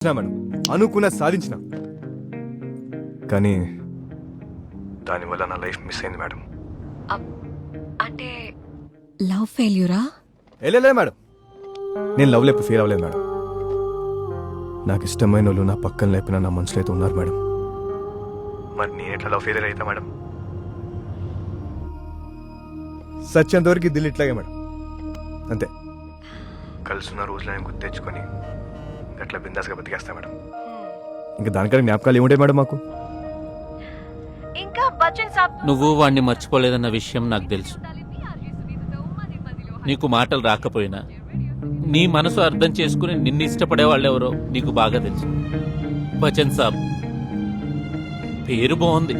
Madam అనుకున్న సాధించిన, కానీ దానివల్ల నా లైఫ్ మిస్ అయింది మేడం. అంటే లవ్ ఫెయిల్యూరా? వెళ్ళలే మేడం, నేను లవ్ లేపు ఫీల్ అవ్వలేదు మేడం. నాకు ఇష్టమైన వాళ్ళు నా పక్కన లేపిన నా మనసులో అయితే ఉన్నారు మేడం. మరి నేను ఎట్లా లవ్ ఫెయిల్ అవుతా మేడం? సత్యంతవరకు దిల్ ఇట్లాగే మేడం, అంతే. కలుసున్న రోజులు నేను గుర్తు తెచ్చుకొని అట్లా బిందాస్గా బతికేస్తా మేడం. ఇంకా దానికన్నా జ్ఞాపకాలు ఏముంటాయి మేడం మాకు? ఇంకా బచ్చన్ సాబ్ నువ్వు వాణ్ణి మర్చిపోలేదన్న విషయం నాకు తెలుసు. నీకు మాటలు రాకపోయినా నీ మనసు అర్థం చేసుకుని నిన్ను ఇష్టపడే వాళ్ళెవరో నీకు బాగా తెలుసు. బచ్చన్ సాబ్ పేరు బాగుంది,